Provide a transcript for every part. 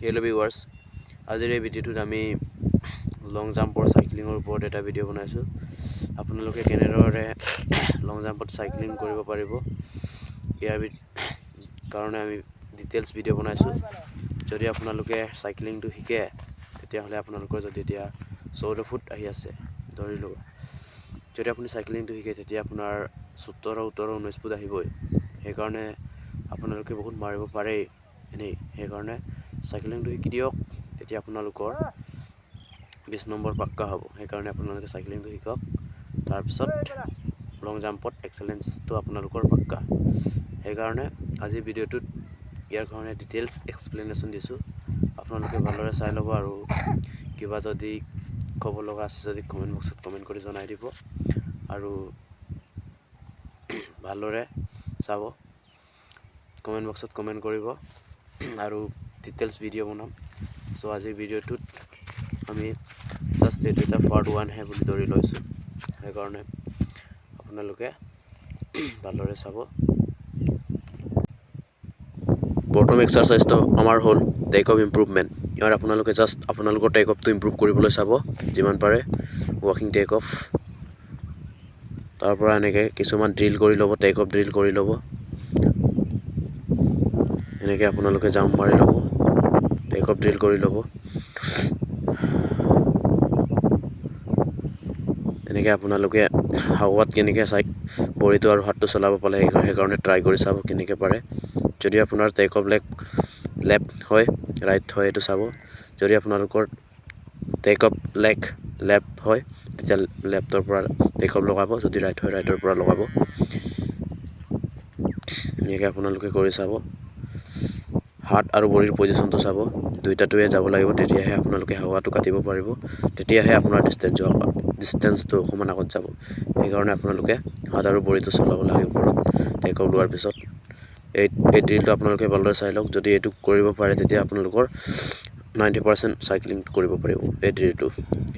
Hello' viewers, আজিৰ এই ভিডিঅ'টোত আমি লং জাম্পৰ চাইক্লিঙৰ ওপৰত এটা ভিডিঅ' বনাইছোঁ। আপোনালোকে কেনেদৰে লং জাম্পত চাইক্লিং কৰিব পাৰিব ইয়াৰ কাৰণে আমি ডিটেইলছ ভিডিঅ' বনাইছোঁ। যদি আপোনালোকে চাইক্লিংটো শিকে তেতিয়াহ'লে আপোনালোকৰ যদি এতিয়া 14 ফুট আহি আছে ধৰি লওক, যদি আপুনি চাইক্লিংটো শিকে তেতিয়া আপোনাৰ 17, 18, 19 ফুট আহিবই। সেইকাৰণে আপোনালোকে বহুত মাৰিব পাৰেই এনেই। সেইকাৰণে চাইক্লিংটো শিকি দিয়ক, তেতিয়া আপোনালোকৰ 20 নম্বৰ পাক্কা হ'ব। সেইকাৰণে আপোনালোকে চাইক্লিংটো শিকক, তাৰপিছত লং জাম্পত এক্সেলেঞ্চটো আপোনালোকৰ পাক্কা। সেইকাৰণে আজিৰ ভিডিঅ'টোত ইয়াৰ কাৰণে ডিটেইলছ এক্সপ্লেনেশ্যন দিছোঁ। আপোনালোকে ভালদৰে চাই ল'ব, আৰু কিবা যদি ক'ব লগা আছে যদি কমেণ্ট বক্সত কমেণ্ট কৰি জনাই দিব, আৰু ভালদৰে চাব, কমেণ্ট বক্সত কমেণ্ট কৰিব, আৰু ডিটেইলছ ভিডিঅ' বনাম। চ' আজিৰ ভিডিঅ'টোত আমি জাষ্ট এইটো এটা পাৰ্ট 1 হে বুলি ধৰি লৈছোঁ। সেইকাৰণে আপোনালোকে ভালদৰে চাব। প্ৰথম এক্সাৰচাইজটো আমাৰ হ'ল টেক অফ ইম্প্ৰুভমেণ্ট। ইয়াত আপোনালোকে জাষ্ট আপোনালোকৰ টেক অফটো ইম্প্ৰুভ কৰিবলৈ চাব যিমান পাৰে। ৱাকিং টেক অফ, তাৰ পৰা এনেকৈ কিছুমান ড্ৰিল কৰি ল'ব, টেক অফ ড্ৰিল কৰি ল'ব। এনেকৈ আপোনালোকে জাম্প মাৰি ল'ব, টেক অফ ড্ৰিল কৰি ল'ব। এনেকৈ আপোনালোকে হাৱাত কেনেকৈ ভৰিটো আৰু হাতটো চলাব পালে সেইকাৰণে ট্ৰাই কৰি চাব কেনেকৈ পাৰে। যদি আপোনাৰ টেক অফ লেফ্ট হয়, ৰাইট হয় এইটো চাব। যদি আপোনালোকৰ টেক অফ লেফ্ট হয় তেতিয়া লেফ্টৰ পৰা টেক অফ লগাব, যদি ৰাইট হয় ৰাইটৰ পৰা লগাব। এনেকৈ আপোনালোকে কৰি চাব। হাত আৰু ভৰিৰ পজিশ্যনটো চাব, দুইটাটোৱে যাব লাগিব, তেতিয়াহে আপোনালোকে হাৱাটো কাটিব পাৰিব, তেতিয়াহে আপোনাৰ ডিষ্টেঞ্চটো অকণমান আগত যাব। সেইকাৰণে আপোনালোকে হাত আৰু ভৰিটো চলাব লাগে ওপৰত টেক অফ লোৱাৰ পিছত। এই ড্ৰিলটো আপোনালোকে ভালদৰে চাই লওক। যদি এইটো কৰিব পাৰে তেতিয়া আপোনালোকৰ 90% চাইক্লিং কৰিব পাৰিব। এই ড্ৰিলটো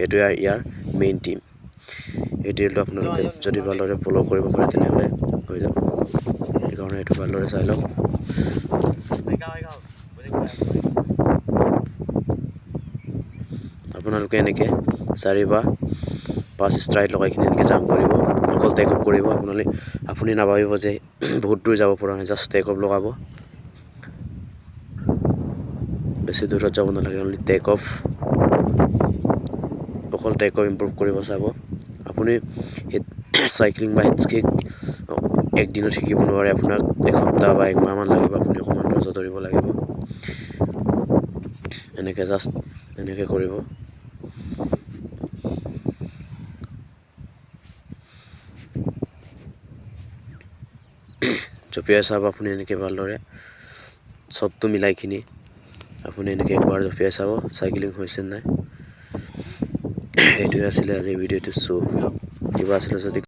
এইটোৱে ইয়াৰ মেইন টিম। এই ড্ৰিলটো আপোনালোকে যদি ভালদৰে ফ'ল' কৰিব পাৰে তেনেহ'লে হৈ যাব। সেইকাৰণে এইটো ভালদৰে চাই লওক। আপোনালোকে এনেকৈ 4 বা 5 ষ্ট্ৰাইড লগাই কিনে এনেকৈ জাম্প কৰিব, অকল টেক অফ কৰিব। আপুনি নাভাবিব যে বহুত দূৰ যাব পৰা নাই, জাষ্ট টেক অফ লগাব, বেছি দূৰত যাব নালাগে, অনলি টেক অফ, অকল টেক অফ ইম্প্ৰুভ কৰিব চাব। আপুনি চাইক্লিং বা হিটস্কিক একদিনত শিকিব নোৱাৰে, আপোনাক এসপ্তাহ বা একমাহমান লাগিব। আপুনি অকণমান ধৈৰ্য ধৰিব লাগিব। এনেকৈ জাষ্ট এনেকৈ কৰিব। জঁপিয়াই চাব আপুনি এনেকৈ ভালদৰে চবটো মিলাইখিনি আপুনি এনেকৈ একবাৰ জঁপিয়াই চাব চাইক্লিং হৈছে নাই। এইটোৱে আছিলে আজিৰ ভিডিঅ'টো। চ' কিবা আছিলে যদি